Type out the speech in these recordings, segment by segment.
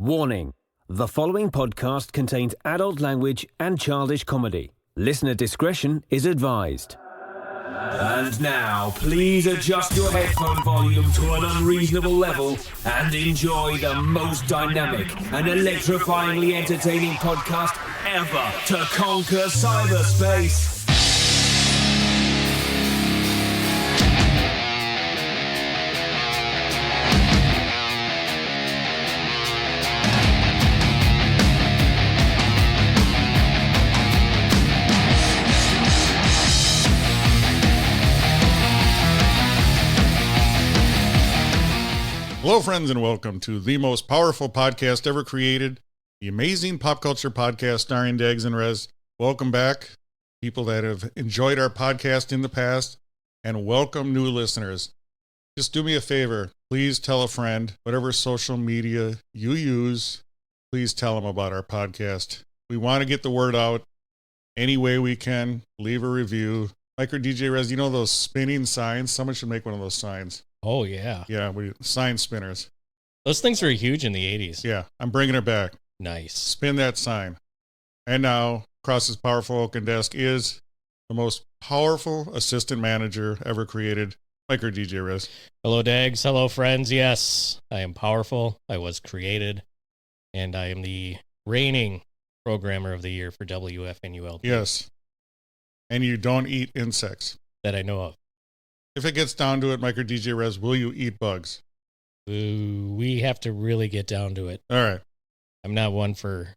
Warning: the following podcast contains adult language and childish comedy. Listener discretion is advised. And now, please adjust your headphone volume to an unreasonable level and enjoy the most dynamic and electrifyingly entertaining podcast ever to conquer cyberspace. Hello, friends, and welcome to the most powerful podcast ever created, the amazing pop culture podcast starring Dags and Rez. Welcome back, people that have enjoyed our podcast in the past, and welcome new listeners. Just do me a favor. Please tell a friend, whatever social media you use, please tell them about our podcast. We want to get the word out any way we can. Leave a review. Micro DJ Rez, you know those spinning signs? Someone should make one of those signs. Oh, yeah. Yeah, sign spinners. Those things were huge in the 80s. Yeah, I'm bringing it back. Nice. Spin that sign. And now, across his powerful oaken desk is the most powerful assistant manager ever created, Micro DJ Rez. Hello, Dags. Hello, friends. Yes, I am powerful. I was created. And I am the reigning programmer of the year for WFNULP. Yes. And you don't eat insects. That I know of. If it gets down to it, Micro DJ Rez, will you eat bugs? Ooh, we have to really get down to it. All right. I'm not one for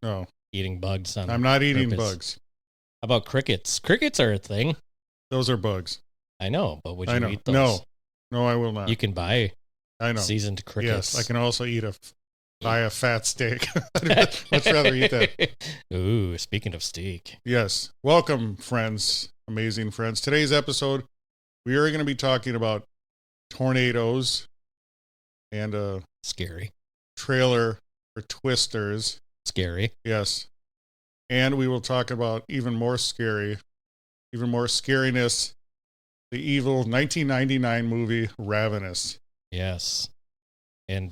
eating bugs. I'm not eating purpose. bugs. How about crickets? Crickets are a thing. Those are bugs. I know, but would you eat those? No, I will not. You can buy seasoned crickets. Yes, I can also buy a fat steak. I'd much rather eat that. Ooh, speaking of steak. Yes. Welcome, friends. Amazing friends. Today's episode, we are going to be talking about tornadoes and a scary trailer for Twisters. Scary. Yes. And we will talk about even more scariness, the evil 1999 movie Ravenous. Yes. And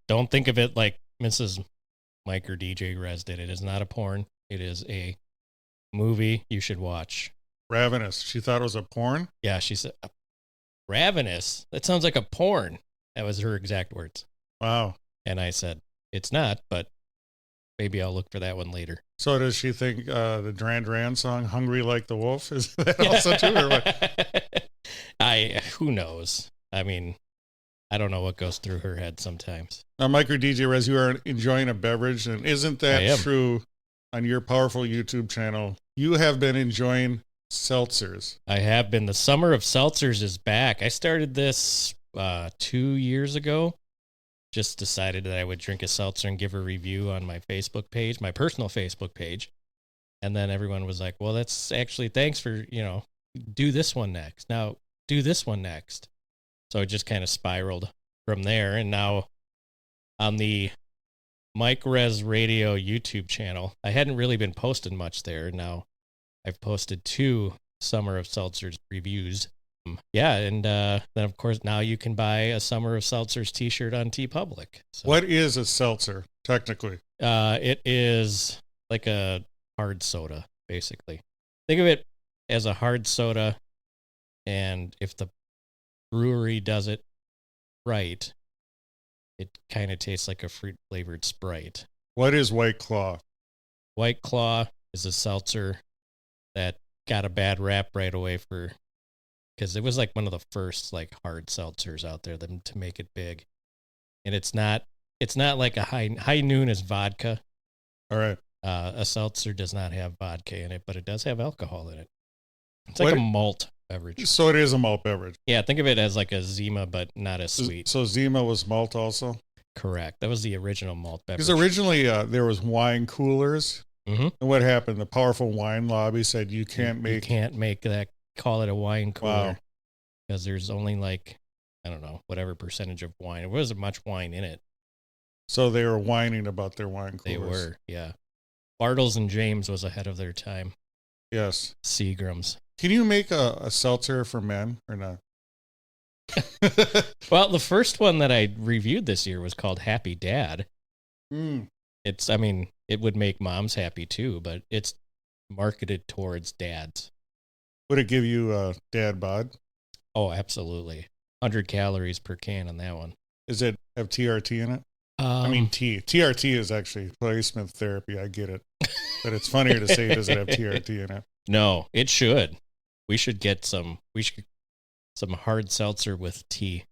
don't think of it like Mrs. Mike or DJ Rez did. It is not a porn. It is a movie you should watch. Ravenous. She thought it was a porn? Yeah, she said, Ravenous? That sounds like a porn. That was her exact words. Wow. And I said, it's not, but maybe I'll look for that one later. So does she think the Duran Duran song, Hungry Like the Wolf, is that also true or what? Who knows? I mean, I don't know what goes through her head sometimes. Now, Micro DJ Rez, you are enjoying a beverage, and isn't that true on your powerful YouTube channel? You have been enjoying seltzers. I have been. The summer of seltzers is back. I started this 2 years ago. Just decided that I would drink a seltzer and give a review on my Facebook page, my personal Facebook page. And then everyone was like, well, that's actually, thanks for, do this one next. Now, do this one next. So it just kind of spiraled from there. And now on the Mike Rez Radio YouTube channel, I hadn't really been posting much there. Now I've posted 2 Summer of Seltzers reviews. Yeah, and then, of course, now you can buy a Summer of Seltzers t-shirt on TeePublic. So, what is a seltzer, technically? It is like a hard soda, basically. Think of it as a hard soda, and if the brewery does it right, it kind of tastes like a fruit-flavored Sprite. What is White Claw? White Claw is a seltzer that got a bad rap right away because it was like one of the first like hard seltzers out there to make it big. And it's not like a high noon is vodka. All right. A seltzer does not have vodka in it, but it does have alcohol in it. It's like a malt beverage. So it is a malt beverage. Yeah, think of it as like a Zima, but not as sweet. So Zima was malt also? Correct. That was the original malt beverage. Because originally there was wine coolers. Mm-hmm. And what happened? The powerful wine lobby said you can't make that, call it a wine cooler. Wow. Because there's only like, I don't know, whatever percentage of wine. There wasn't much wine in it. So they were whining about their wine coolers. They were, yeah. Bartles and James was ahead of their time. Yes. Seagram's. Can you make a seltzer for men or not? Well, the first one that I reviewed this year was called Happy Dad. I mean, it would make moms happy too, but it's marketed towards dads. Would it give you a dad bod? Oh, absolutely. 100 calories per can on that one. Does it have TRT in it? I mean, TRT is actually placement therapy. I get it. But it's funnier to say, does it have TRT in it? No, it should. We should get some hard seltzer with tea.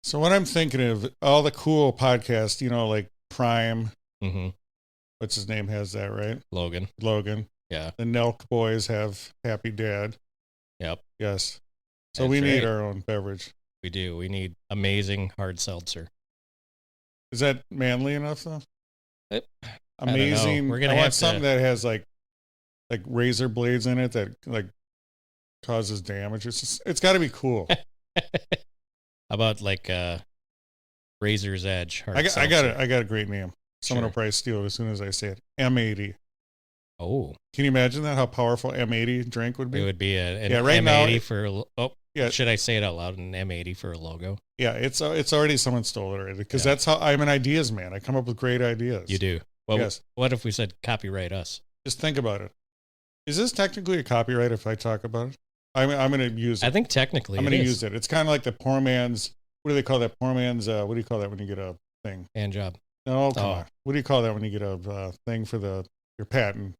So what I'm thinking of, all the cool podcasts, like Prime. Mm-hmm. What's his name has that, right? Logan. Yeah. The Nelk boys have Happy Dad. Yep. Yes. So That's we need right. our own beverage. We do. We need amazing hard seltzer. Is that manly enough, though? Amazing. We're gonna I have want something that has like razor blades in it that like causes damage. It's got to be cool. How about like Razor's Edge? I got a great name. Someone will probably steal it as soon as I say it. M80. Oh, can you imagine that? How powerful M80 drink would be? It would be an right M80 now, for. Oh, yeah. Should I say it out loud? An M80 for a logo. Yeah, it's already someone stole it already because that's how I'm an ideas man. I come up with great ideas. You do. Well, yes. What if we said copyright us? Just think about it. Is this technically a copyright if I talk about it? I'm going to use it. I think technically I'm going to use it. It's kind of like the poor man's. What do they call that? Poor man's. What do you call that when you get a thing? Hand job. No, come on. What do you call that when you get a thing for your patent?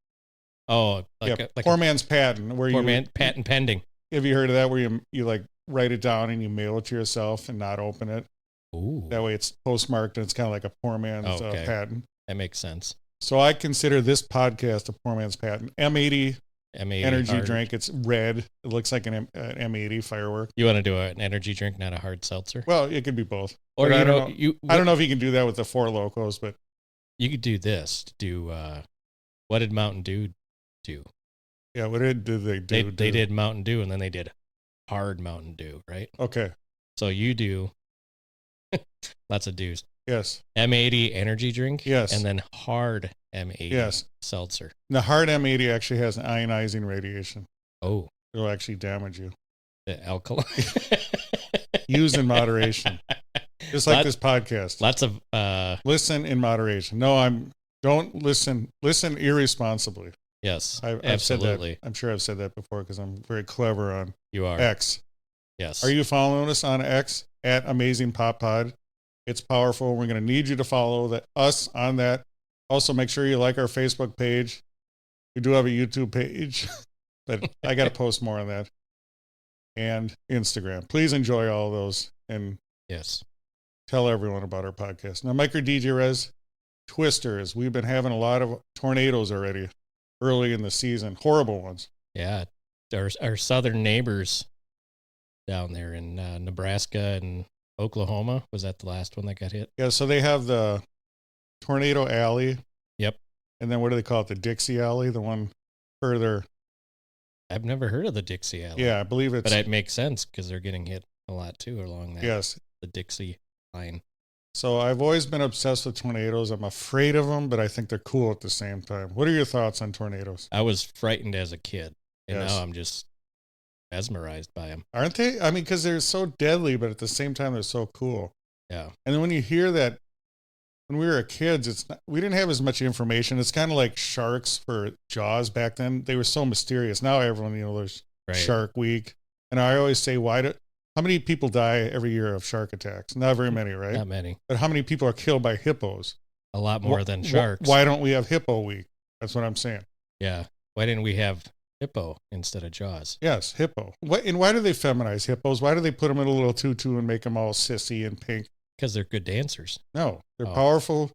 Oh, like poor man's patent. Patent pending. Have you heard of that? Where you like write it down and you mail it to yourself and not open it. Ooh. That way it's postmarked and it's kind of like a poor man's patent. That makes sense. So I consider this podcast a poor man's patent. M80 energy drink. It's red. It looks like an M80 firework. You want to do an energy drink, not a hard seltzer? Well, it could be both. Or I don't know if you can do that with the Four Locos, but you could do this. What did Mountain Dew do? Yeah, what did they do? They did Mountain Dew, and then they did hard Mountain Dew, right? Okay. So you do lots of dews. Yes. M80 energy drink. Yes. And then hard M80 seltzer. The hard M80 actually has an ionizing radiation. Oh. It'll actually damage you. The alkaline. Use in moderation. Just like this podcast. Lots of listen in moderation. No, don't listen. Listen irresponsibly. Yes. I've said that. I'm sure I've said that before because I'm very clever on X. Yes. Are you following us on X at Amazing Pop Pod? It's powerful. We're going to need you to follow us on that. Also, make sure you like our Facebook page. We do have a YouTube page, but I got to post more on that. And Instagram. Please enjoy all those and tell everyone about our podcast. Now, Mike or DJ Rez, Twisters. We've been having a lot of tornadoes already early in the season. Horrible ones. Yeah. Our southern neighbors down there in Nebraska and Oklahoma. Was that the last one that got hit? Yeah, so they have the Tornado Alley. Yep. And then what do they call it? The Dixie Alley, the one further. I've never heard of the Dixie Alley. Yeah, I believe it's. But it makes sense because they're getting hit a lot too along that. Yes. The Dixie line. So I've always been obsessed with tornadoes. I'm afraid of them, but I think they're cool at the same time. What are your thoughts on tornadoes? I was frightened as a kid, and now I'm just mesmerized by them. Aren't they? I mean, because they're so deadly, but at the same time, they're so cool. Yeah. And then when you hear that, when we were kids, we didn't have as much information. It's kind of like sharks for Jaws back then. They were so mysterious. Now everyone, there's Shark Week. And I always say, how many people die every year of shark attacks? Not very many, right? Not many. But how many people are killed by hippos? A lot more than sharks. Why don't we have Hippo Week? That's what I'm saying. Yeah. Why didn't we have hippo instead of Jaws? Yes, hippo. And why do they feminize hippos? Why do they put them in a little tutu and make them all sissy and pink? Because they're good dancers. No, they're powerful,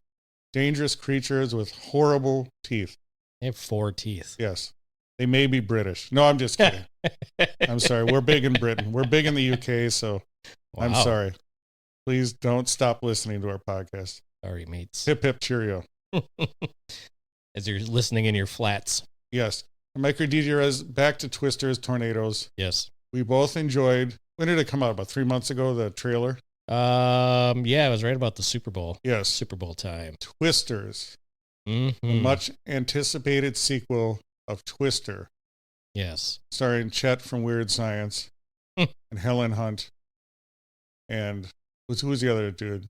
dangerous creatures with horrible teeth. They have 4 teeth. Yes. They may be British. No, I'm just kidding. I'm sorry. We're big in Britain. We're big in the UK, so I'm sorry. Please don't stop listening to our podcast. Sorry, mates. Hip, hip, cheerio. As you're listening in your flats. Yes. Mike or DJ Rez, back to Twisters, Tornadoes. Yes. We both enjoyed, when did it come out? About 3 months ago, the trailer? Yeah, it was right about the Super Bowl. Yes. Super Bowl time. Twisters. Mm-hmm. A much anticipated sequel of Twister. Yes. Starring Chet from Weird Science and Helen Hunt. And who's the other dude?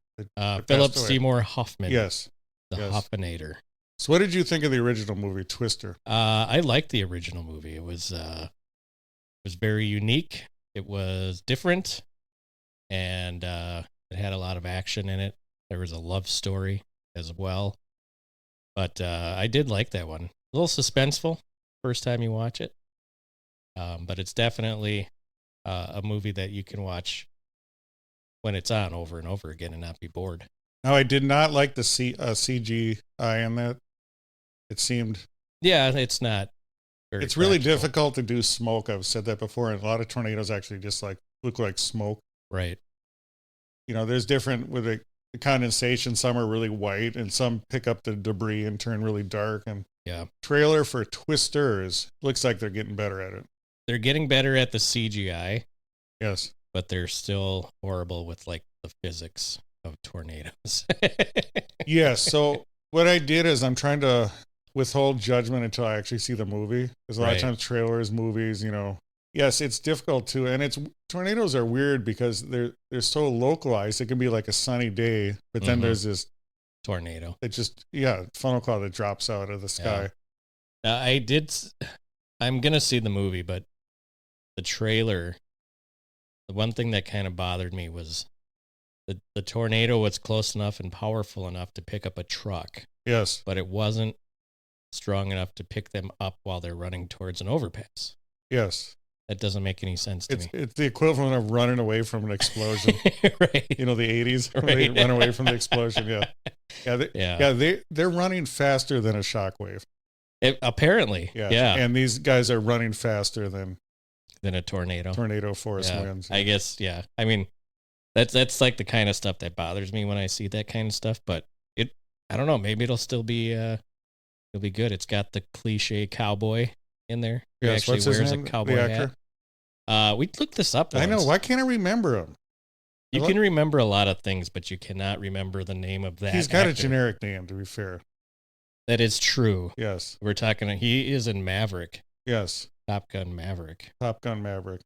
Philip Seymour Hoffman. Yes. The Huffinator. So what did you think of the original movie, Twister? I liked the original movie. It was very unique. It was different, and it had a lot of action in it. There was a love story as well. But I did like that one. A little suspenseful first time you watch it. But it's definitely a movie that you can watch when it's on over and over again and not be bored. Now, I did not like the CGI in that. It seemed... Yeah, it's not very It's really practical. difficult to do smoke. I've said that before. And a lot of tornadoes actually just like look like smoke. Right. You know, there's different with the condensation. Some are really white and some pick up the debris and turn really dark. And Yeah. trailer for Twisters looks like they're getting better at it. They're getting better at the CGI, Yes. but they're still horrible with like the physics of tornadoes. Yes. So what I did is I'm trying to withhold judgment until I actually see the movie. Because a lot of Right. times trailers, movies, you know, yes, it's difficult too. And tornadoes are weird because they're so localized. It can be like a sunny day, but then Mhm. there's this, Tornado. it just, funnel cloud that drops out of the sky. I'm going to see the movie, but the trailer, the one thing that kind of bothered me was the tornado was close enough and powerful enough to pick up a truck, Yes. but it wasn't strong enough to pick them up while they're running towards an overpass. Yes. That doesn't make any sense to me. It's the equivalent of running away from an explosion. Right. You know, the 80s, when they Right. run away from the explosion. Yeah. They're running faster than a shockwave. Apparently. Yeah. And these guys are running faster than Than a tornado. tornado force Yeah, winds. I guess, yeah. I mean, that's like the kind of stuff that bothers me when I see that kind of stuff, but I don't know, maybe it'll be good. It's got the cliche cowboy in there. He Yes, actually what's his wears name? a The cowboy actor? hat. We looked this up once. I know. Why can't I remember him? You can remember a lot of things, but you cannot remember the name of that He's got a actor. generic name, to be fair. That is true. Yes. We're talking, he is in Maverick, Yes. Top Gun Maverick, Top Gun Maverick.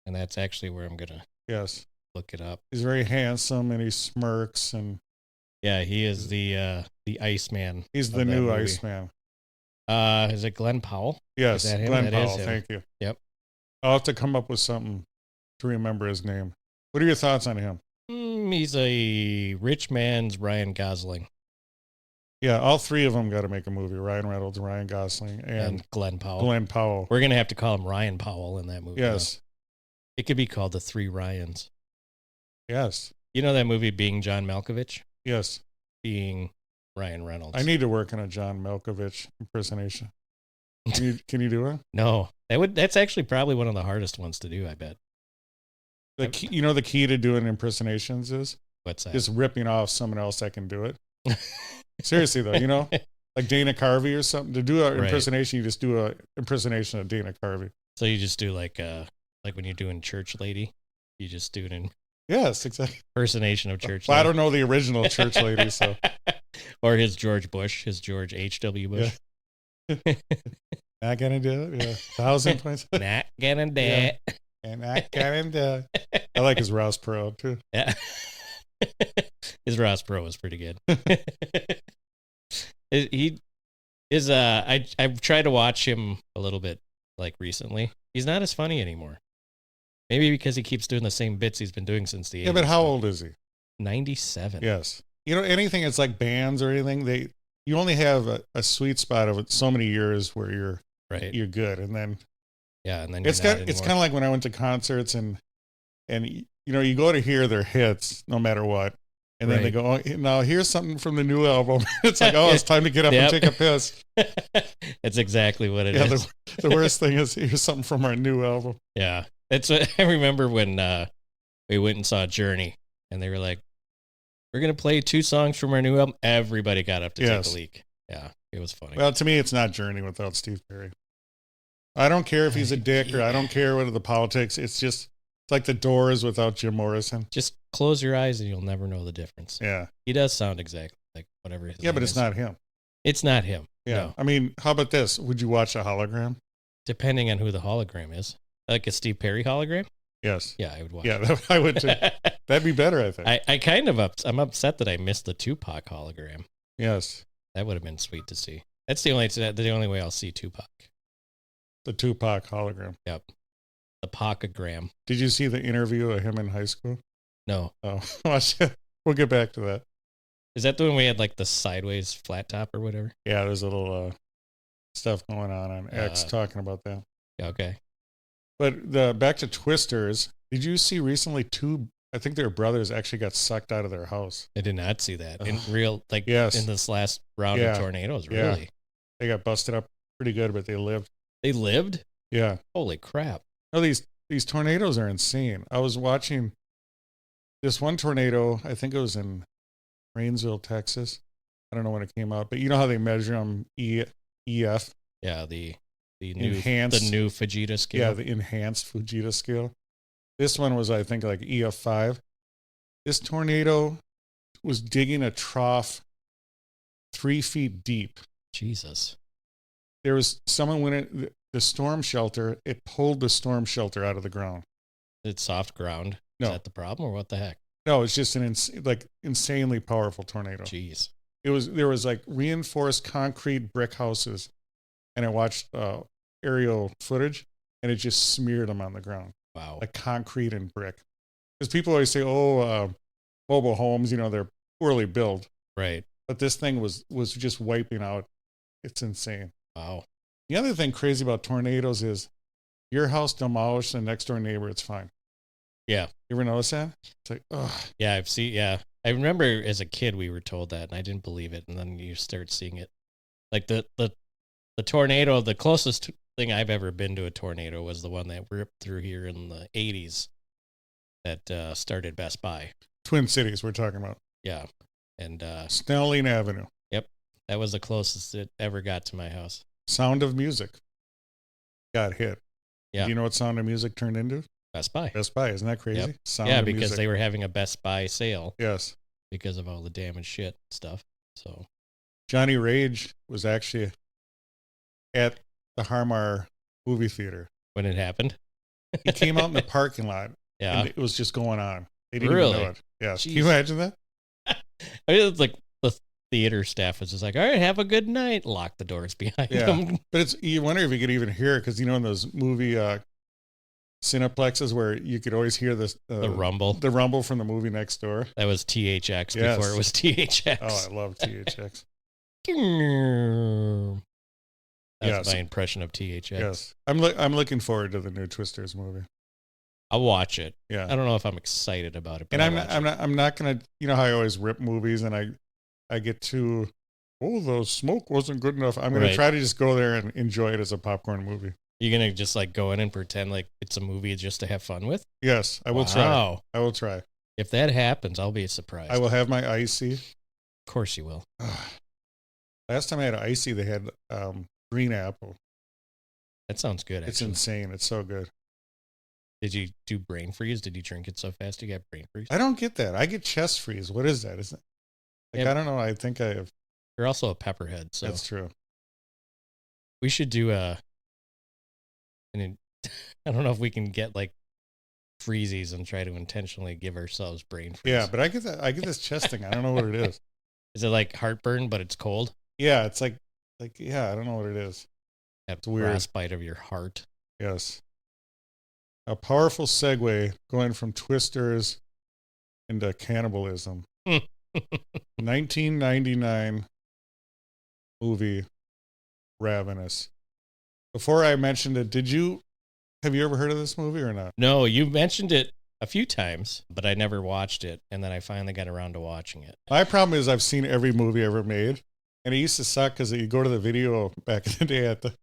and that's actually where I'm going to Yes. look it up. He's very handsome and he smirks and Yeah, he is the Iceman. he's of the that new movie. Iceman. Is it Glenn Powell? Yes. Is that him? Glenn That is Powell. him. Thank you. Yep. I'll have to come up with something to remember his name. What are your thoughts on him? He's a rich man's Ryan Gosling Yeah, all three of them got to make a movie. Ryan Reynolds, Ryan Gosling, and and Glenn Powell. Glenn Powell. We're going to have to call him Ryan Powell in that movie. though. Yes. It could be called The Three Ryans. Yes. You know that movie Being John Malkovich? Yes. Being Ryan Reynolds. I need to work on a John Malkovich impersonation. Can you do it? No. That's actually probably one of the hardest ones to do, I bet. The key, you know, the key to doing impersonations is What's that? just ripping off someone else that can do it. Seriously though, you know, like Dana Carvey or something. To do an Right. impersonation, you just do a impersonation of Dana Carvey. So you just do like when you're doing Church Lady, you just do an Yes, exactly. impersonation of Church Well, I Lady. don't know the original Church Lady, so Or his George Bush, his George H.W. Bush. not gonna do it. Yeah, 1,000 points. Not gonna do Yeah. it. And not gonna do it. I like his Ross Perot too. Yeah. His Ross Pro was pretty good. I've tried to watch him a little bit like recently. He's not as funny anymore. Maybe because he keeps doing the same bits he's been doing since the 80s. Yeah, but how old is he? 97. Yes. You know, anything that's like bands or anything, you only have a sweet spot of so many years where Right. you're good, and then Yeah, and then it's kind of like when I went to concerts and you know, you go to hear their hits no matter what, and then they Right. go, oh, now here's something from the new album. It's like, oh, it's time to get up Yep. and take a piss. That's exactly what it is. The worst thing is here's something from our new album. Yeah. That's what I remember when we went and saw Journey, and they were like, we're going to play 2 songs from our new album. Everybody got up to take a leak. Yeah, it was funny. Well, to me, it's not Journey without Steve Perry. I don't care if he's a dick or I don't care what the politics. It's like the Doors without Jim Morrison. Just close your eyes and you'll never know the difference. Yeah. He does sound exactly like whatever his Yeah, but name it's is. not him. It's not him. Yeah. No. I mean, how about this? Would you watch a hologram? Depending on who the hologram is. Like a Steve Perry hologram? Yes. Yeah, I would watch Yeah, I would too. That'd be better, I think. I'm upset that I missed the Tupac hologram. Yes. That would have been sweet to see. That's the only way I'll see Tupac. The Tupac hologram. Yep. The Pacagram. Did you see the interview of him in high school? No. Oh, we'll get back to that. Is that the one we had like the sideways flat top or whatever? Yeah, there's a little stuff going on X talking about that. Okay. But back to Twisters. Did you see recently I think their brothers actually got sucked out of their house. I did not see that. In real, like yes. in this last round of tornadoes, really? Yeah. They got busted up pretty good, but they lived. They lived? Yeah. Holy crap. No, these tornadoes are insane. I was watching this one tornado, I think it was in Rainsville, Texas. I don't know when it came out, but you know how they measure them EF? Yeah, the enhanced, new Fujita scale. Yeah, the enhanced Fujita scale. This one was, I think, like EF5. This tornado was digging a trough 3 feet deep. Jesus. There was someone went in the storm shelter. It pulled the storm shelter out of the ground. It's soft ground. No. Is that the problem or what the heck? No, it's just an insanely powerful tornado. Jeez. There was like reinforced concrete brick houses, and I watched aerial footage, and it just smeared them on the ground. Wow. Like concrete and brick. Because people always say, mobile homes, they're poorly built. Right. But this thing was just wiping out. It's insane. Wow. The other thing crazy about tornadoes is your house demolished the next door neighbor, it's fine. Yeah. You ever notice that? It's like, ugh. Yeah, I remember as a kid we were told that, and I didn't believe it, and then you start seeing it. Like the tornado, the closest thing I've ever been to a tornado was the one that ripped through here in the 80s that started Best Buy. Twin Cities we're talking about. Yeah. And Snelling Avenue. Yep. That was the closest it ever got to my house. Sound of Music got hit. Yeah. Do you know what Sound of Music turned into? Best Buy. Best Buy. Isn't that crazy? Yep. Sound yeah, of because Music. they were having a Best Buy sale. Yes. Because of all the damaged shit stuff. So Johnny Rage was actually at the Harmar movie theater. When it happened? He came out in the parking lot. Yeah. And it was just going on. They didn't Really? even know it. Yes. Jeez. Can you imagine that? I mean, it's like the theater staff was just like, all right, have a good night. Lock the doors behind them. But you wonder if you could even hear it because, in those movie cineplexes where you could always hear the rumble. The rumble from the movie next door. That was THX before it was THX. Oh, I love THX. That's my impression of THX. Yes. I'm looking forward to the new Twisters movie. I'll watch it. Yeah. I don't know if I'm excited about it. But and I'm not gonna, how I always rip movies and I get too, the smoke wasn't good enough. I'm gonna try to just go there and enjoy it as a popcorn movie. You're gonna just like go in and pretend like it's a movie just to have fun with? Yes, I will try. I will try. If that happens, I'll be surprised. I will have my icy. Of course you will. Last time I had icy, they had green apple. That sounds good. It's insane. It's so good. Did you do brain freeze? Did you drink it so fast you got brain freeze? I don't get that. I get chest freeze. What is that? Isn't it? I don't know. I think I have. You're also a pepperhead, so that's true. We should do I don't know if we can get like freezies and try to intentionally give ourselves brain freeze. Yeah, but I get that. I get this chest thing. I don't know what it is. Is it like heartburn, but it's cold? Yeah, it's like I don't know what it is. It's weird. Frostbite of your heart. Yes. A powerful segue going from Twisters into cannibalism. 1999 movie Ravenous. Before I mentioned it, have you ever heard of this movie or not? No, you mentioned it a few times, but I never watched it, and then I finally got around to watching it. My problem is I've seen every movie ever made, and it used to suck because you go to the video back in the day at the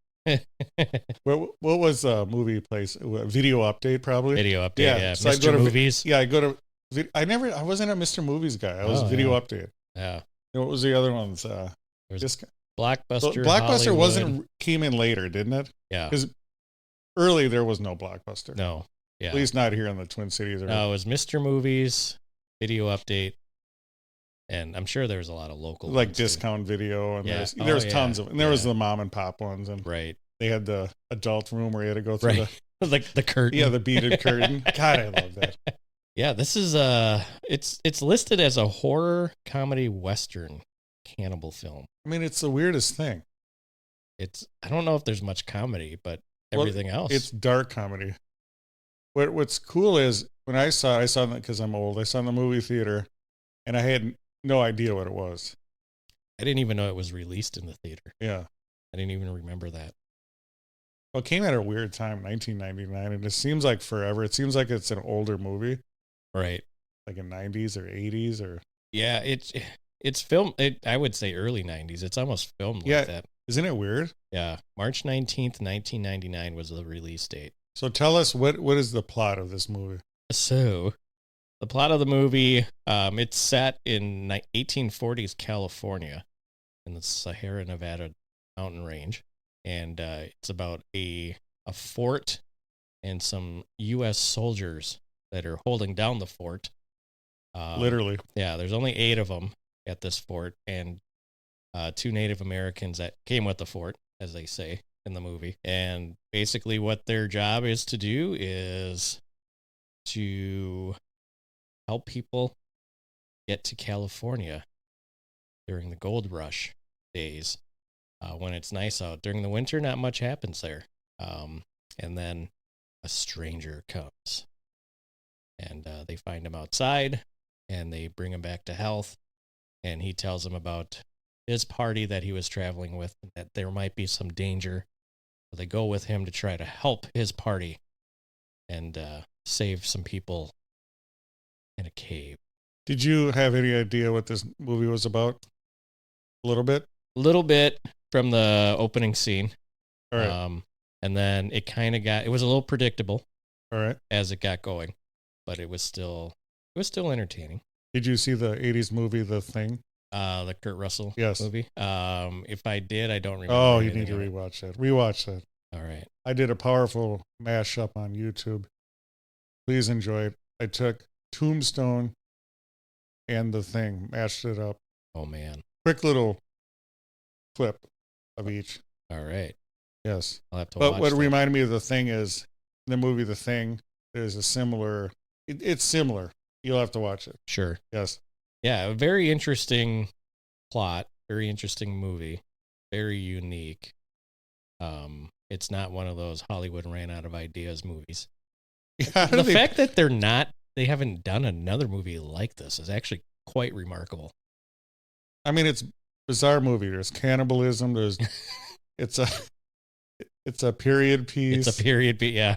what was a movie place? Video Update, probably. Video Update, yeah. So Mr. Movies. I go to. I wasn't a Mr. Movies guy. I was Video Update. Yeah. What was the other ones? This Blockbuster. Blockbuster came in later, didn't it? Yeah. Because early there was no Blockbuster. No. Yeah. At least not here in the Twin Cities. No, it was Mr. Movies, Video Update, and I'm sure there was a lot of local like ones Discount too. Video, and there was tons of, and there was the mom and pop ones, and they had the adult room where you had to go through like the curtain. Yeah, the beaded curtain. God, I love that. Yeah, this is it's listed as a horror comedy western. cannibal film. I mean, it's the weirdest thing. I don't know if there's much comedy, but everything else. It's dark comedy. What's cool is when I saw that because I'm old, I saw it in the movie theater and I had no idea what it was. I didn't even know it was released in the theater. Yeah. I didn't even remember that. Well, it came at a weird time, 1999, and it seems like forever. It seems like it's an older movie. Right. Like in 90s or 80s or... Yeah, it's filmed, I would say early 90s. It's almost filmed like that. Isn't it weird? Yeah. March 19th, 1999 was the release date. So tell us, what is the plot of this movie? So, the plot of the movie, it's set in 1840s California in the Sierra Nevada mountain range. And it's about a fort and some U.S. soldiers that are holding down the fort. Literally. Yeah, there's only 8 of them at this fort, and 2 Native Americans that came with the fort, as they say in the movie. And basically what their job is to do is to help people get to California during the gold rush days when it's nice out. During the winter, not much happens there. And then a stranger comes, and they find him outside, and they bring him back to health, and he tells them about his party that he was traveling with, that there might be some danger. So they go with him to try to help his party and save some people in a cave. Did you have any idea what this movie was about? A little bit? A little bit from the opening scene. All right. And then it kind of it was a little predictable. All right. As it got going, but it was still entertaining. Did you see the 80s movie, The Thing? The Kurt Russell movie. If I did, I don't remember. Oh, you need to rewatch that. Rewatch that. All right. I did a powerful mashup on YouTube. Please enjoy it. I took Tombstone and The Thing, mashed it up. Oh, man. Quick little clip of each. All right. Yes. I'll have to watch what that. reminded me of The Thing is, in the movie The Thing, there's a similar... It's similar. You'll have to watch it. Sure. Yes. Yeah, a very interesting plot, very interesting movie, very unique. It's not one of those Hollywood ran out of ideas movies. The fact that they haven't done another movie like this is actually quite remarkable. I mean, it's a bizarre movie. There's cannibalism. It's a period piece. It's a period piece, yeah.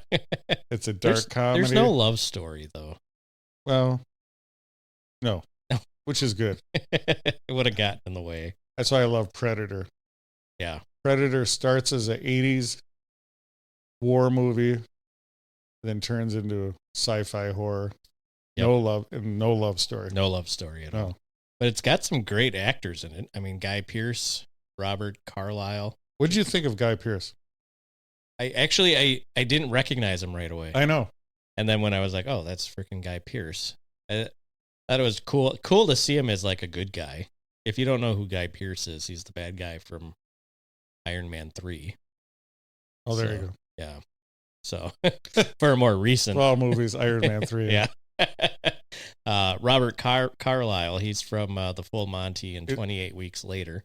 It's a dark comedy. There's no love story, though. Well, no, which is good. It would have gotten in the way. That's why I love Predator. Yeah. Predator starts as an 80s war movie, then turns into sci-fi horror. Yep. No love story. No love story at all. But it's got some great actors in it. I mean, Guy Pearce, Robert Carlyle. What did you think of Guy Pearce? I didn't recognize him right away. I know. And then when I was like, oh, that's freaking Guy Pearce, I thought it was cool to see him as like a good guy. If you don't know who Guy Pearce is, he's the bad guy from Iron Man 3. Oh, there you go. Yeah. So for a more recent... All movies, Iron Man 3. Yeah. Robert Carlyle, he's from The Full Monty and 28 Weeks Later.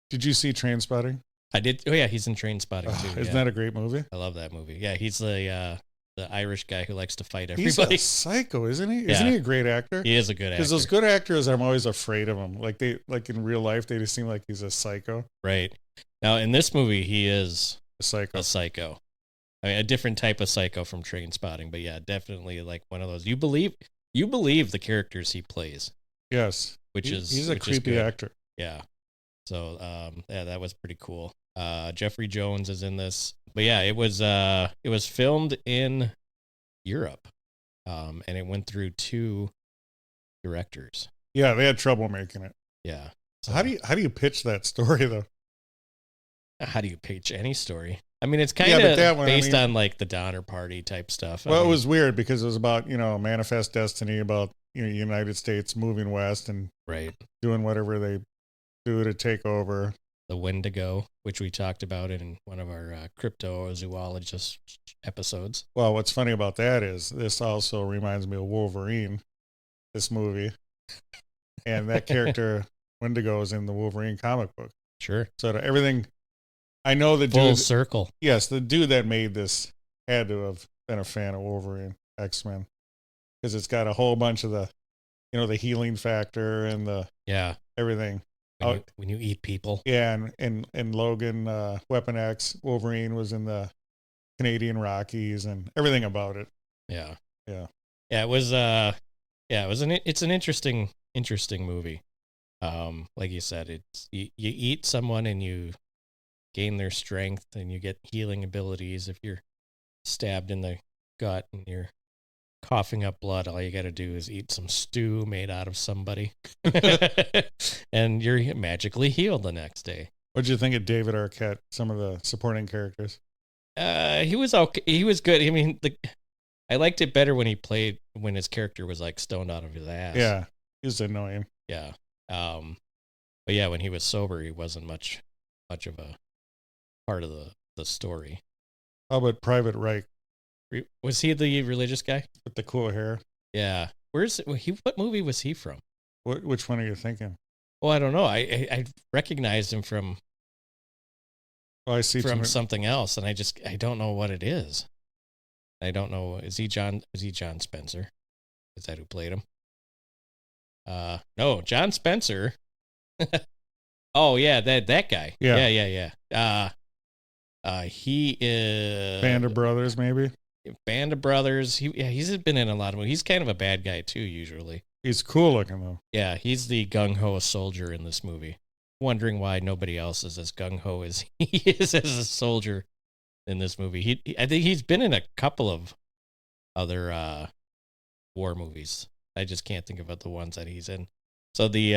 Did you see Trainspotting? I did. Oh, yeah, he's in Trainspotting, too. Isn't that a great movie? I love that movie. Yeah, he's the Irish guy who likes to fight everybody. He's a psycho, isn't he? Yeah. Isn't he a great actor? He is a good actor. Because those good actors, I'm always afraid of them. Like in real life, they just seem like he's a psycho. Right. Now, in this movie, he is a psycho. I mean, a different type of psycho from Trainspotting, but yeah, definitely like one of those. You believe the characters he plays. Yes. He's a creepy actor. Yeah. So, that was pretty cool. Jeffrey Jones is in this, but yeah, it was filmed in Europe, and it went through 2 directors. Yeah, they had trouble making it. Yeah. So how do you pitch that story though? How do you pitch any story? I mean, it's kind of based on like the Donner Party type stuff. Well, it was weird because it was about, manifest destiny, about, United States moving west and doing whatever they do to take over. The Wendigo, which we talked about in one of our cryptozoologist episodes. Well, what's funny about that is this also reminds me of Wolverine, this movie. And that character Wendigos in the Wolverine comic book. Sure. So everything, I know the Full dude. circle. Yes, the dude that made this had to have been a fan of Wolverine, X-Men, because it's got a whole bunch of the, the healing factor and the everything. When you eat people. Yeah, and Logan, Weapon X, Wolverine was in the Canadian Rockies and everything about it. Yeah. Yeah. Yeah, it was it's an interesting movie. Like you said, it's you eat someone and you gain their strength and you get healing abilities. If you're stabbed in the gut and you're coughing up blood, all you got to do is eat some stew made out of somebody and you're magically healed the next day. What did you think of David Arquette, some of the supporting characters? He was okay. He was good. I mean, I liked it better when his character was like stoned out of his ass. Yeah, he was annoying. Yeah. But yeah, when he was sober, he wasn't much of a part of the story. How about Private Reich? Was he the religious guy with the cool hair? Yeah. What movie was he from? Which one are you thinking? Well, I don't know. I recognized him from something else, and I don't know what it is. I don't know. Is he John Spencer? Is that who played him? No, John Spencer. Oh yeah, that guy. Yeah. He is Band of Brothers, maybe. Band of Brothers. He's been in a lot of movies. He's kind of a bad guy too, usually. He's cool looking though. Yeah, he's the gung-ho soldier in this movie. Wondering why nobody else is as gung-ho as he is as a soldier in this movie. I think he's been in a couple of other war movies. I just can't think about the ones that he's in. So the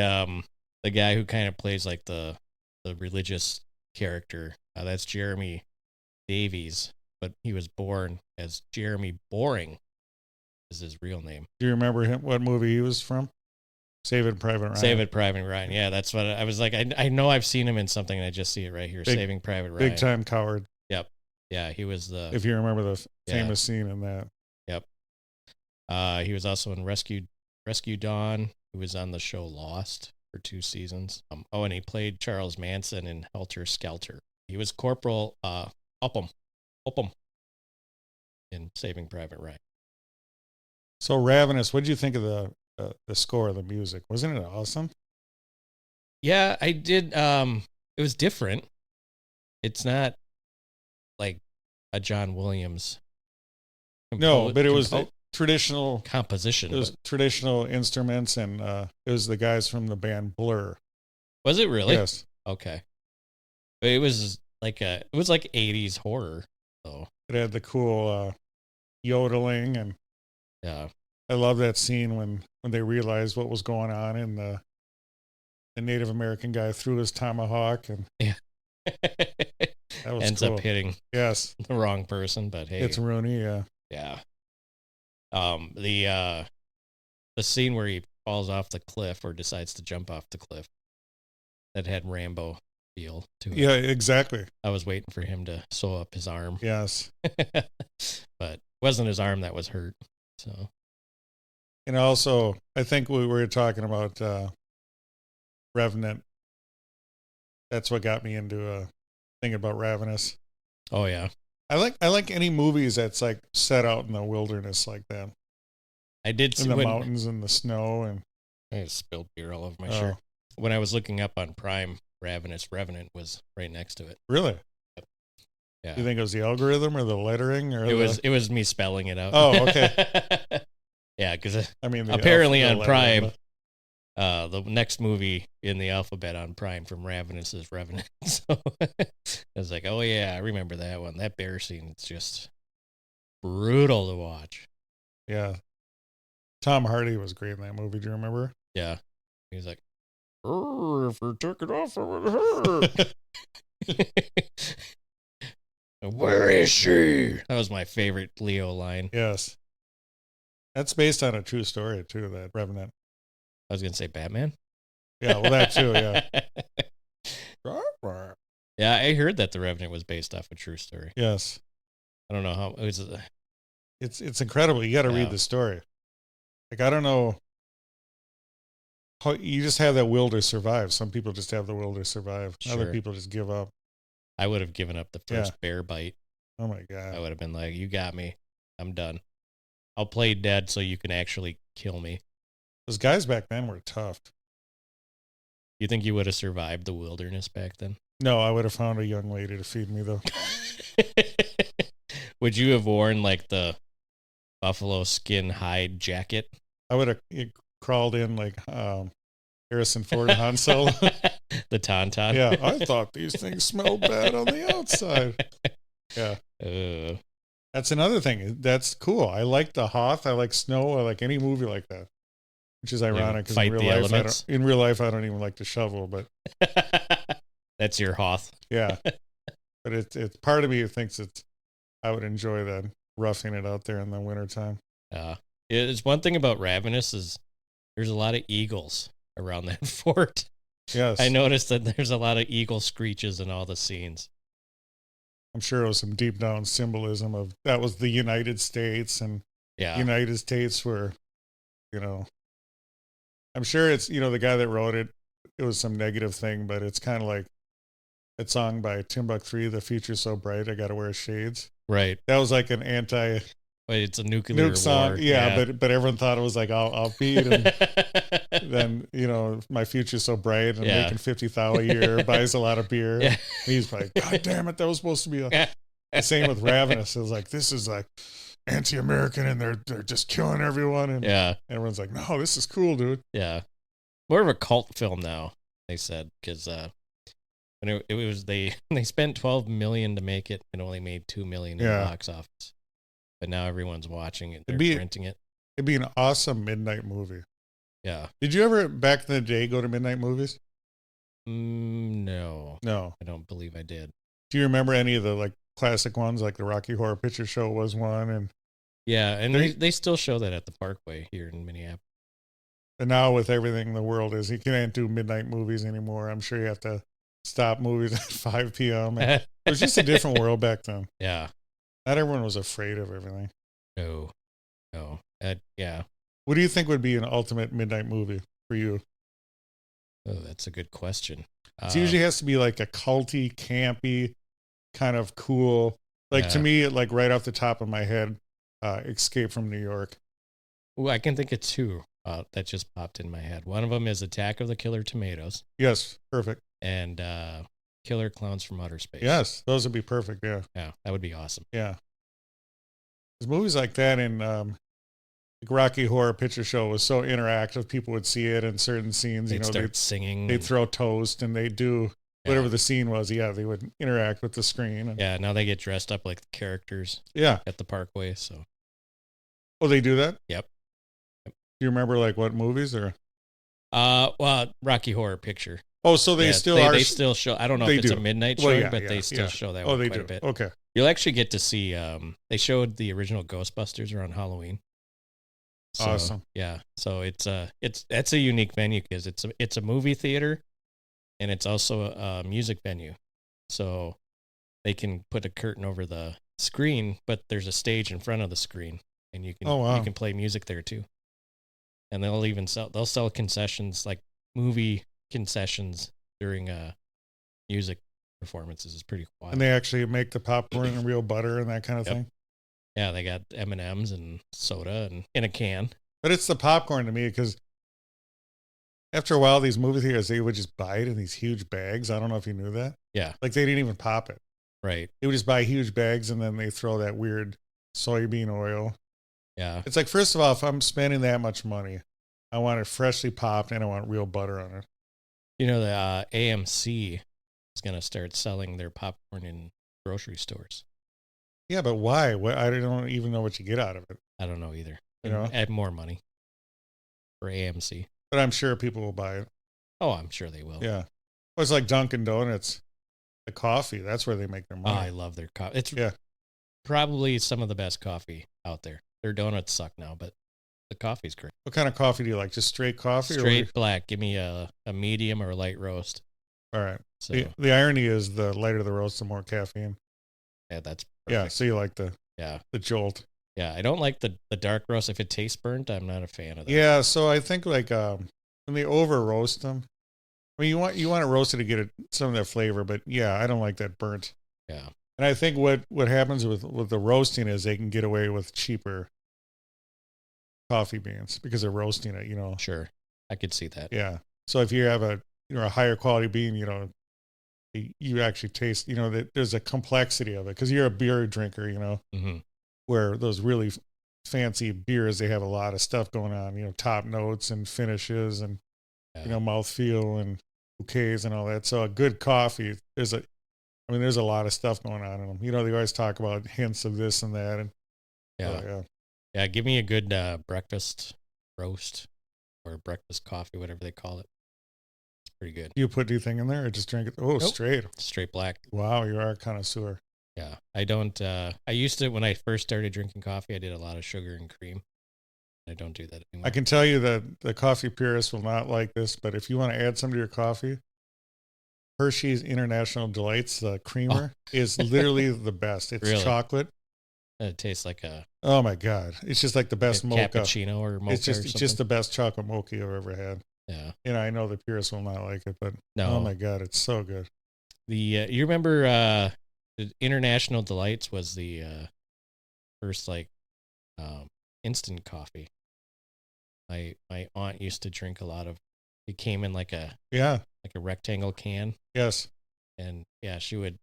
guy who kind of plays like the religious character, that's Jeremy Davies, but he was born as Jeremy Boring is his real name. Do you remember him? What movie he was from? Saving Private Ryan. Saving Private Ryan. Yeah, that's what I was like. I know I've seen him in something, and I just see it right here. Saving Private Ryan. Big time coward. Yep. Yeah, he was the. If you remember the famous scene in that. Yep. He was also in Rescue Dawn. He was on the show Lost for 2 seasons. And he played Charles Manson in Helter Skelter. He was Corporal Upham in Saving Private Ryan. So Ravenous, what did you think of the score of the music? Wasn't it awesome? Yeah, I did. It was different. It's not like a John Williams. No, but it was traditional composition. It was traditional instruments, and it was the guys from the band Blur. Was it really? Yes. Okay. But it was like 80s horror. So it had the cool yodeling, and yeah, I love that scene when they realized what was going on, and the Native American guy threw his tomahawk, and that was ends cool. up hitting the wrong person. But hey, it's Rooney. Yeah. The scene where he falls off the cliff or decides to jump off the cliff, that had Rambo feel to it. Yeah, exactly. I was waiting for him to sew up his arm. Yes. But it wasn't his arm that was hurt. So. And also, I think we were talking about Revenant. That's what got me into thinking about Ravenous. Oh yeah. I like any movies that's like set out in the wilderness like that. I did see in the mountains and the snow, and I spilled beer all over my shirt. When I was looking up on Prime, Ravenous Revenant was right next to it. Really? Yep. Yeah. Do you think it was the algorithm or the lettering, or it was me spelling it out? Oh, okay. Yeah, because I mean, apparently on Prime, the next movie in the alphabet on Prime from Ravenous is Revenant. So I was like, oh yeah, I remember that one. That bear scene is just brutal to watch. Yeah. Tom Hardy was great in that movie. Do you remember? Yeah. He was like, if you took it off, it would hurt. Where is she? That was my favorite Leo line. Yes. That's based on a true story, too, that Revenant. I was going to say Batman. Yeah, well, that too, yeah. Yeah, I heard that The Revenant was based off a true story. Yes. I don't know how it was. It's incredible. You got to read the story. Like, I don't know. you just have that will to survive. Some people just have the will to survive. Sure. Other people just give up. I would have given up the first bear bite. Oh my God. I would have been like, you got me. I'm done. I'll play dead so you can actually kill me. Those guys back then were tough. You think you would have survived the wilderness back then? No, I would have found a young lady to feed me though. Would you have worn like the buffalo skin hide jacket? I would have crawled in like Harrison Ford and Han Solo. The tauntaun. Yeah, I thought these things smelled bad on the outside. Yeah. That's another thing. That's cool. I like the Hoth. I like snow. I like any movie like that. Which is ironic because in real life, I don't even like to shovel, but that's your Hoth. Yeah. But it's part of me who thinks I would enjoy that, roughing it out there in the wintertime. It's one thing about Ravenous is there's a lot of eagles around that fort. Yes. I noticed that there's a lot of eagle screeches in all the scenes. I'm sure it was some deep down symbolism of that was the United States, and United States were, I'm sure it's, the guy that wrote it, it was some negative thing, but it's kind of like that song by Timbuk3, The Future's So Bright, I Gotta Wear Shades. Right. That was like an it's a nuke song. Yeah, but everyone thought it was like upbeat, and then my future's so bright, and making 50,000 a year, buys a lot of beer. Yeah. He's like, God damn it, that was supposed to be the same with Ravenous. It was like, this is like anti-American, and they're just killing everyone, and everyone's like, no, this is cool, dude. Yeah, more of a cult film now, they said, because when it was they spent $12 million to make it and only made $2 million in the box office. But now everyone's watching it. They're renting it. It'd be an awesome midnight movie. Yeah. Did you ever, back in the day, go to midnight movies? No. I don't believe I did. Do you remember any of the like classic ones, like the Rocky Horror Picture Show was one? And they still show that at the Parkway here in Minneapolis. And now with everything the world is, you can't do midnight movies anymore. I'm sure you have to stop movies at 5 p.m. It was just a different world back then. Yeah. Not everyone was afraid of everything. No. Yeah. What do you think would be an ultimate midnight movie for you? Oh, that's a good question. It usually has to be like a culty, campy, kind of cool. Like to me, like right off the top of my head, Escape from New York. Oh, I can think of two that just popped in my head. One of them is Attack of the Killer Tomatoes. Yes, perfect. And Killer Clowns from Outer Space. Yes, those would be perfect. Yeah, that would be awesome. Yeah, there's movies like that in the Rocky Horror Picture Show was so interactive. People would see it in certain scenes. They'd start singing. They'd throw toast, and they'd do whatever the scene was. Yeah, they would interact with the screen. Now they get dressed up like the characters. Yeah, at the Parkway. So, they do that. Yep. Do you remember like what movies or? Rocky Horror Picture. Oh, so they they still show. I don't know if it's a midnight show, but they still show that one quite a bit. Okay. You'll actually get to see. They showed the original Ghostbusters around Halloween. So, awesome. Yeah. So that's a unique venue because it's a movie theater, and it's also a music venue. So they can put a curtain over the screen, but there's a stage in front of the screen, and you can play music there too. And they'll sell concessions, like movie concessions during music performances. Is pretty wild. And they actually make the popcorn and real butter and that kind of thing. Yeah, they got M&Ms and soda and in a can. But it's the popcorn to me because after a while, these movie theaters, they would just buy it in these huge bags. I don't know if you knew that. Yeah. Like they didn't even pop it. Right. They would just buy huge bags and then they throw that weird soybean oil. Yeah. It's like, first of all, if I'm spending that much money, I want it freshly popped and I want real butter on it. The AMC is going to start selling their popcorn in grocery stores. Yeah, but why? I don't even know what you get out of it. I don't know either. Add more money for AMC. But I'm sure people will buy it. Oh, I'm sure they will. Yeah. Well, it's like Dunkin' Donuts, the coffee. That's where they make their money. Oh, I love their coffee. It's probably some of the best coffee out there. Their donuts suck now, but the coffee's great. What kind of coffee do you like? Just straight coffee? Straight black. Give me a medium or a light roast. All right. So the irony is the lighter the roast, the more caffeine. Yeah, that's perfect. Yeah, so you like the jolt. Yeah, I don't like the dark roast. If it tastes burnt, I'm not a fan of that. Yeah, so I think like when when they over roast them. I mean, you want to roast it to get some of that flavor, but yeah, I don't like that burnt. Yeah. And I think what happens with the roasting is they can get away with cheaper coffee beans because they're roasting it, you know. Sure. I could see that. Yeah. So if you have a higher quality bean, you know, you actually taste, you know, that there's a complexity of it because you're a beer drinker, you know, Mm-hmm. where those really fancy beers, they have a lot of stuff going on, you know, top notes and finishes and, Yeah. you know, mouthfeel and bouquets and all that. So a good coffee, there's a lot of stuff going on in them. You know, they always talk about hints of this and that. And Yeah. Yeah. Give me a good breakfast roast or breakfast coffee, whatever they call it. It's pretty good. You put anything in there or just drink it? Oh, Nope. Straight black. Wow, you are a connoisseur. Yeah. I don't, I used to, when I first started drinking coffee, I did a lot of sugar and cream. I don't do that anymore. I can tell you that the coffee purists will not like this, but if you want to add some to your coffee, Hershey's International Delights, the creamer, is literally the best. It's Really? chocolate. It tastes like a Oh my God. It's just like the best mocha. cappuccino or mocha. It's just the best chocolate mocha I've ever had. Yeah. And I know the purists will not like it, but No. oh my God, it's so good. The you remember the International Delights was the first like instant coffee. My aunt used to drink a lot of. It came in like a rectangle can, Yes. and yeah, she would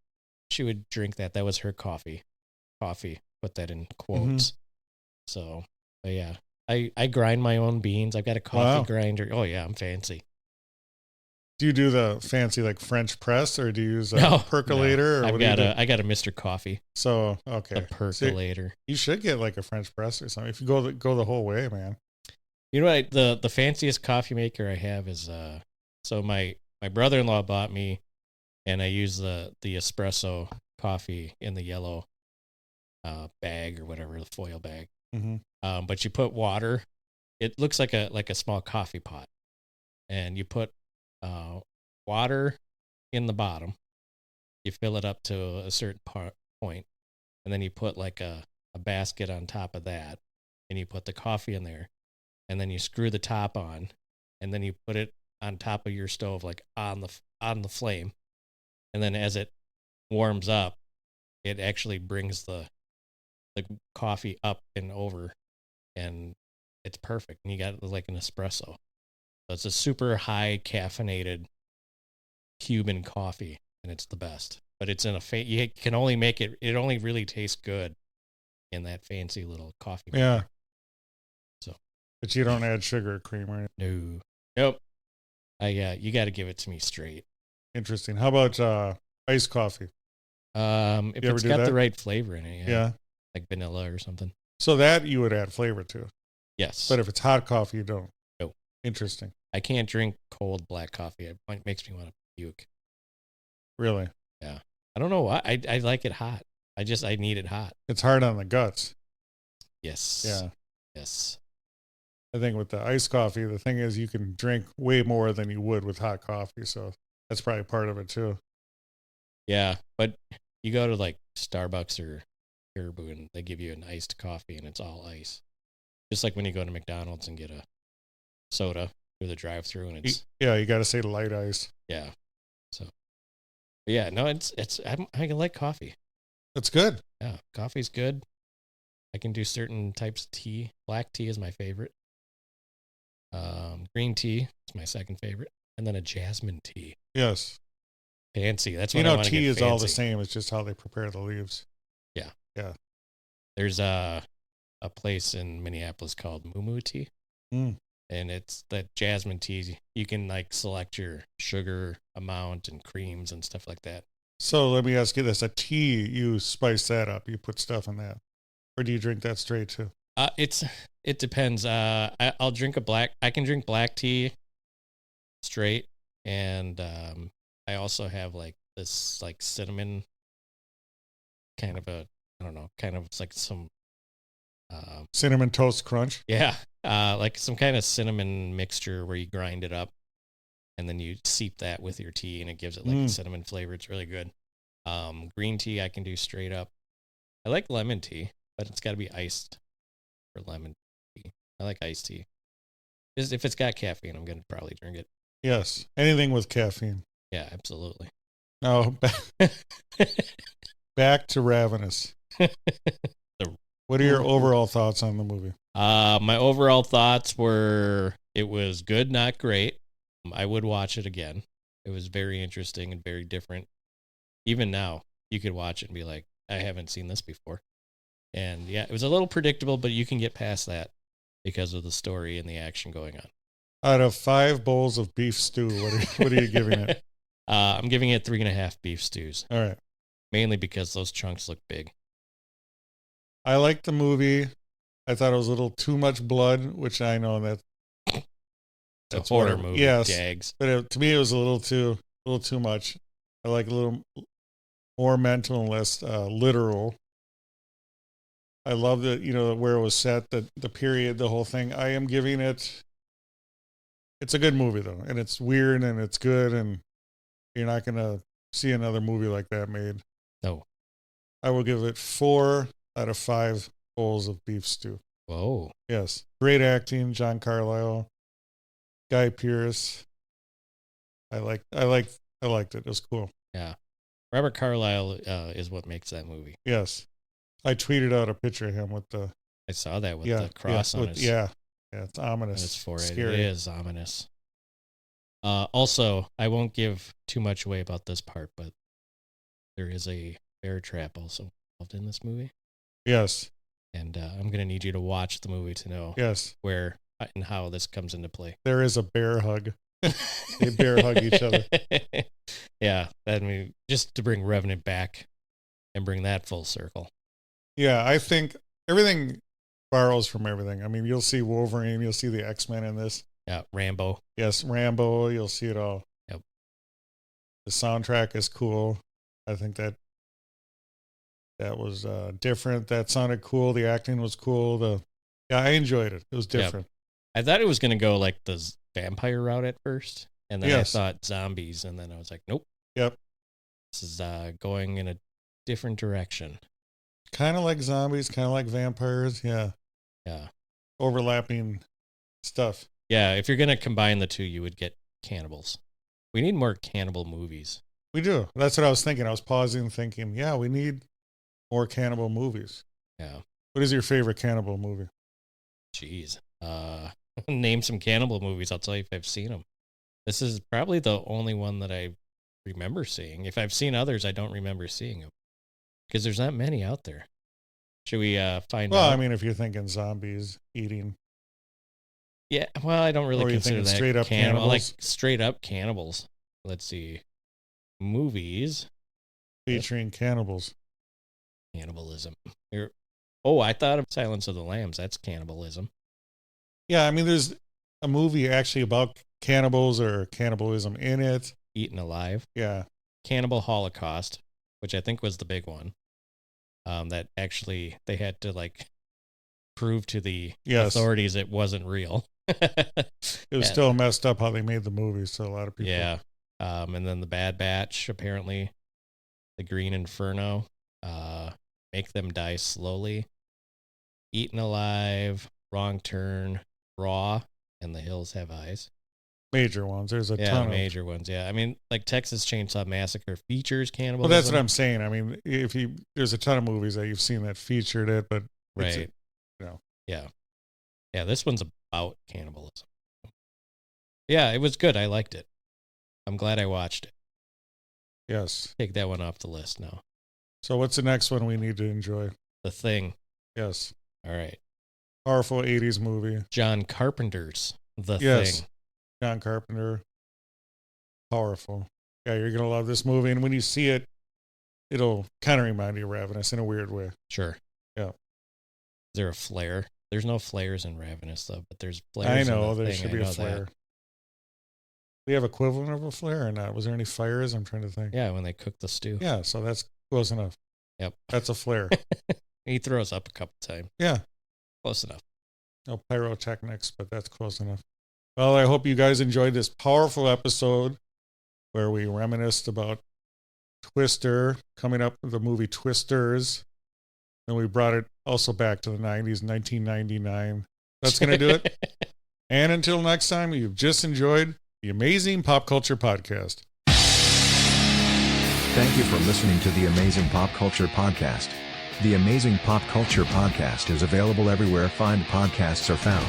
drink that. That was her coffee. Put that in quotes. So, but yeah, I grind my own beans. I've got a coffee grinder. Oh yeah, I'm fancy. Do you do the fancy like French press or do you use a percolator? No. Or I got a Mr. Coffee. So, okay. A percolator. So you should get like a French press or something if you go the whole way, man. You know what? The fanciest coffee maker I have is so my brother-in-law bought me, and I use the espresso coffee in the yellow bag or whatever, the foil bag. Mm-hmm. But you put water. It looks like a small coffee pot, and you put water in the bottom. You fill it up to a certain point, and then you put like a basket on top of that, and you put the coffee in there, and then you screw the top on, and then you put it on top of your stove, like on the flame, and then as it warms up, it actually brings the coffee up and over, and it's perfect. And you got like an espresso. So it's a super high caffeinated Cuban coffee, and it's the best. But it's in you can only make it. It only really tastes good in that fancy little coffee maker. Yeah. So, but you don't add sugar or cream or anything. Nope. You got to give it to me straight. Interesting. How about iced coffee? If it's got the right flavor in it, yeah, like vanilla or something. So that you would add flavor to. Yes. But if it's hot coffee, you don't. No. Interesting. I can't drink cold black coffee. It makes me want to puke. Really? Yeah. I don't know why. I like it hot. I need it hot. It's hard on the guts. Yes. Yeah. Yes. I think with the iced coffee, the thing is you can drink way more than you would with hot coffee. So that's probably part of it too. Yeah. But you go to like Starbucks or Caribou and they give you an iced coffee and it's all ice. Just like when you go to McDonald's and get a soda through the drive-through and it's you got to say light ice. Yeah. So but yeah, no, I like coffee. That's good. Yeah, coffee's good. I can do certain types of tea. Black tea is my favorite. Green tea is my second favorite, and then a jasmine tea. Yes. Fancy. That's what tea is fancy. all the same. It's just how they prepare the leaves. Yeah. Yeah. There's a place in Minneapolis called Moo Moo Tea. And it's that jasmine tea. You can like select your sugar amount and creams and stuff like that. So let me ask you this: a tea, you spice that up, you put stuff in that, or do you drink that straight too? It depends. I'll drink I can drink black tea straight, and I also have like this like cinnamon kind of it's like some cinnamon toast crunch. Yeah. Like some kind of cinnamon mixture where you grind it up and then you seep that with your tea and it gives it like a cinnamon flavor. It's really good. Green tea I can do straight up. I like lemon tea, but it's got to be iced for lemon tea. I like iced tea. If it's got caffeine, I'm going to probably drink it. Yes. Anything with caffeine. Yeah, absolutely. Now, back to Ravenous. What are your overall thoughts on the movie? My overall thoughts were it was good, not great. I would watch it again. It was very interesting and very different. Even now, you could watch it and be like, I haven't seen this before. And yeah, it was a little predictable, but you can get past that because of the story and the action going on. Out of 5 bowls of beef stew, what are you giving it? I'm giving it 3.5 beef stews. All right. Mainly because those chunks look big. I liked the movie. I thought it was a little too much blood, which I know that's a horror movie. Yes, gags. But to me, it was a little too much. I like a little more mental and less literal. I love that, where it was set, the period, the whole thing. I am giving it. It's a good movie though, and it's weird and it's good, and you're not gonna see another movie like that made. No. I will give it 4 out of 5 bowls of beef stew. Whoa. Yes. Great acting, John Carlyle, Guy Pearce. I liked it. It was cool. Yeah. Robert Carlyle is what makes that movie. Yes. I tweeted out a picture of him with the... I saw that with the cross on his... Yeah. Yeah, it's ominous. His forehead. Scary. It is ominous. Also, I won't give too much away about this part, but there is a bear trap also involved in this movie. Yes. And I'm going to need you to watch the movie to know where and how this comes into play. There is a bear hug. They bear hug each other. Yeah, just to bring Revenant back and bring that full circle. Yeah, I think everything borrows from everything. I mean, you'll see Wolverine, you'll see the X-Men in this. Yeah, Rambo. Yes, Rambo, you'll see it all. Yep. The soundtrack is cool. I think that was different. That sounded cool. The acting was cool. I enjoyed it. It was different. Yep. I thought it was going to go like the vampire route at first, and then I thought zombies, and then I was like, nope. Yep. This is going in a different direction. Kind of like zombies, kind of like vampires. Yeah. Yeah. Overlapping stuff. Yeah, if you're going to combine the two, you would get cannibals. We need more cannibal movies. We do. That's what I was thinking. I was pausing thinking, yeah, we need more cannibal movies. Yeah. What is your favorite cannibal movie? Jeez. Name some cannibal movies. I'll tell you if I've seen them. This is probably the only one that I remember seeing. If I've seen others, I don't remember seeing them. Because there's not many out there. Should we find out? Well, I mean, if you're thinking zombies eating. Yeah, well, I don't really consider that straight up cannibal. cannibals? Like straight up cannibals. Let's see. Movies. Featuring cannibals. Cannibalism. I thought of Silence of the Lambs. That's cannibalism. Yeah, I mean, there's a movie actually about cannibals or cannibalism in it. Eaten Alive. Yeah. Cannibal Holocaust, which I think was the big one. That actually they had to prove to the authorities it wasn't real. It was still messed up how they made the movie, so a lot of people. Yeah. And then the Bad Batch, apparently. The Green Inferno. Make Them Die Slowly. Eaten Alive. Wrong Turn. Raw. And The Hills Have Eyes. Major ones. There's a ton of major ones. Yeah. I mean, like Texas Chainsaw Massacre features cannibalism. Well, that's what I'm saying. I mean, there's a ton of movies that you've seen that featured it, but right. Yeah, this one's about cannibalism. Yeah, it was good. I liked it. I'm glad I watched it. Yes. Take that one off the list now. So what's the next one we need to enjoy? The Thing. Yes. All right. Powerful 80s movie. John Carpenter's The Thing. John Carpenter. Powerful. Yeah, you're going to love this movie. And when you see it, it'll kind of remind you of Ravenous in a weird way. Sure. Yeah. Is there a flare? There's no flares in Ravenous, though, but there's flares. I know, in the there Thing. should be a flare. Do we have equivalent of a flare or not? Was there any fires? I'm trying to think. Yeah, when they cook the stew. Yeah, so that's close enough. Yep. That's a flare. He throws up a couple times. Yeah. Close enough. No pyrotechnics, but that's close enough. Well, I hope you guys enjoyed this powerful episode where we reminisced about Twister, coming up with the movie Twisters. Then we brought it also back to the 90s, 1999. That's going to do it. And until next time, you've just enjoyed the Amazing Pop Culture Podcast. Thank you for listening to the Amazing Pop Culture Podcast. The Amazing Pop Culture Podcast is available everywhere fine podcasts are found.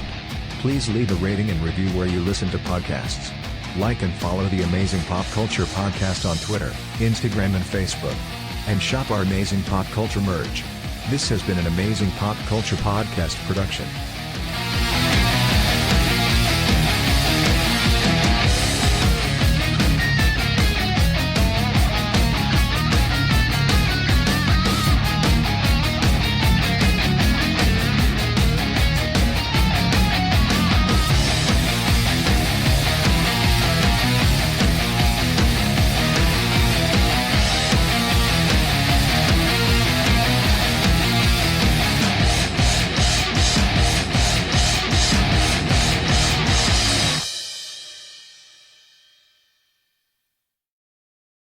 Please leave a rating and review where you listen to podcasts. Like and follow the Amazing Pop Culture Podcast on Twitter, Instagram and Facebook. And shop our Amazing Pop Culture merch. This has been an Amazing Pop Culture Podcast production.